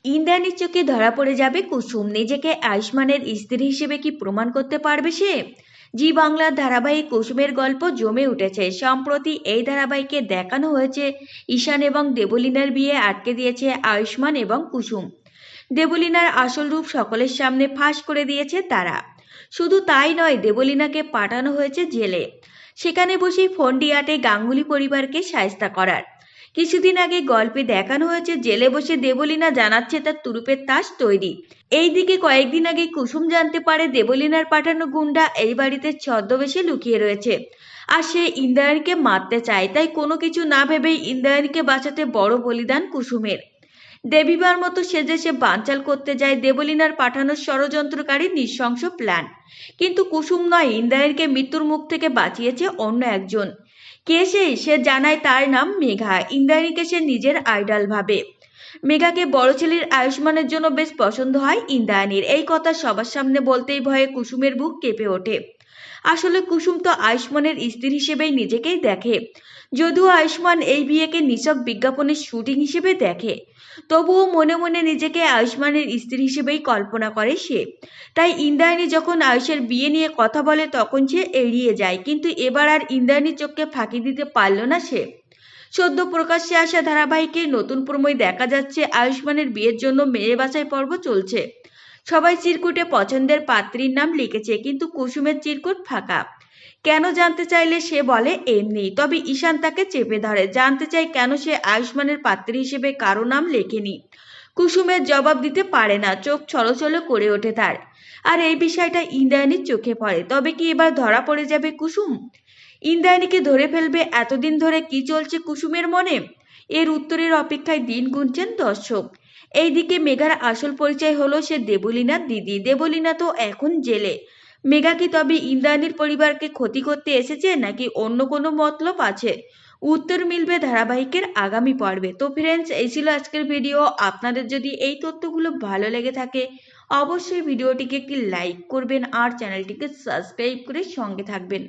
ইন্দ্রাণীর চোখে ধরা পড়ে যাবে কুসুম। নিজেকে আয়ুষ্মানের স্ত্রী হিসেবে কি প্রমাণ করতে পারবে সে? জি বাংলার ধারাবাহিক কুসুমের গল্প জমে উঠেছে। সম্প্রতি এই ধারাবাহিকে দেখানো হয়েছে ঈশান এবং দেবলীনার বিয়ে আটকে দিয়েছে আয়ুষ্মান এবং কুসুম। দেবলীনার আসল রূপ সকলের সামনে ফাঁস করে দিয়েছে তারা। শুধু তাই নয়, দেবলীনাকে পাঠানো হয়েছে জেলে, সেখানে বসেই ফন্ডি আটে গাঙ্গুলি পরিবারকে শায়েস্তা করার। কিছুদিন আগে গল্পে দেখানো হয়েছে জেলে বসে দেবলীনা জানাচ্ছে তার তুরুপের তাস তৈরি। এইদিকে কয়েকদিন আগে কুসুম জানতে পারে দেবলীনার পাঠানো গুন্ডা এই বাড়িতে ছদ্মবেশে লুকিয়ে রয়েছে, আর সে ইন্দ্রাণীকে মারতে চায়। তাই কোনো কিছু না ভেবেই ইন্দ্রাণীকে বাঁচাতে বড় বলিদান কুসুমের। দেবীবার মতো সেজে সে বানচাল করতে যায় দেবলীনার পাঠানোর ষড়যন্ত্রকারী নৃশংস প্ল্যান। কিন্তু কুসুম নয়, ইন্দ্রাণীকে মৃত্যুর মুখ থেকে বাঁচিয়েছে অন্য একজন। কে সে জানায় তার নাম মেঘা। ইন্দ্রাণীকে সে নিজের আইডল ভাবে। মেঘাকে বড় ছেলের আয়ুষ্মানের জন্য বেশ পছন্দ হয় ইন্দ্রাণীর। এই কথা সবার সামনে বলতেই ভয়ে কুসুমের বুক কেঁপে ওঠে। আসলে কুসুম তো আয়ুষ্মানের স্ত্রী হিসেবেই নিজেকেই দেখে। যদিও আয়ুষ্মান এই বিয়েকে নিছক বিজ্ঞাপনের শুটিং হিসেবে দেখে, তবুও মনে মনে নিজেকে আয়ুষ্মানের স্ত্রী হিসেবেই কল্পনা করে সে। তাই ইন্দ্রাণী যখন আয়ুষের বিয়ে নিয়ে কথা বলে তখন সে এড়িয়ে যায়। কিন্তু এবার আর ইন্দ্রাণীর চোখকে ফাঁকি দিতে পারল না সে। সদ্য প্রকাশ্যে আসা ধারাবাহিকের নতুন প্রোমোয় দেখা যাচ্ছে আয়ুষ্মানের বিয়ের জন্য মেয়ে বাছাই পর্ব চলছে। সবাই চিরকুটে পছন্দের পাত্রীর নাম লিখেছে, কিন্তু কুসুমের চিরকুট ফাঁকা। কেন জানতে চাইলে সে বলে এমনি। তবে ঈশান তাকে চেপে ধরে, জানতে চায় কেন সে আয়ুষ্মানের পাত্রী হিসেবে কারো নাম লেখেনি। কুসুমের জবাব দিতে পারে না, চোখ ছলছল করে ওঠে তার। আর এই বিষয়টা ইন্দ্রাণীর চোখে পড়ে। তবে কি এবার ধরা পড়ে যাবে কুসুম? ইন্দ্রাণীকে ধরে ফেলবে? এতদিন ধরে কি চলছে কুসুমের মনে, এর উত্তরের অপেক্ষায় দিন গুনছেন দর্শক। এইদিকে মেঘার আসল পরিচয় হলো সে দেবলীনার দিদি। দেবলীনা তো এখন জেলে। মেঘা কি তবে ইন্দ্রাণীর পরিবারকে ক্ষতি করতে এসেছে, নাকি অন্য কোনো মতলব আছে? উত্তর মিলবে ধারাবাহিকের আগামী পর্বে। তো ফ্রেন্ডস, এই ছিল আজকের ভিডিও। আপনাদের যদি এই তথ্যগুলো ভালো লেগে থাকে অবশ্যই ভিডিওটিকে একটি লাইক করবেন আর চ্যানেলটিকে সাবস্ক্রাইব করে সঙ্গে থাকবেন।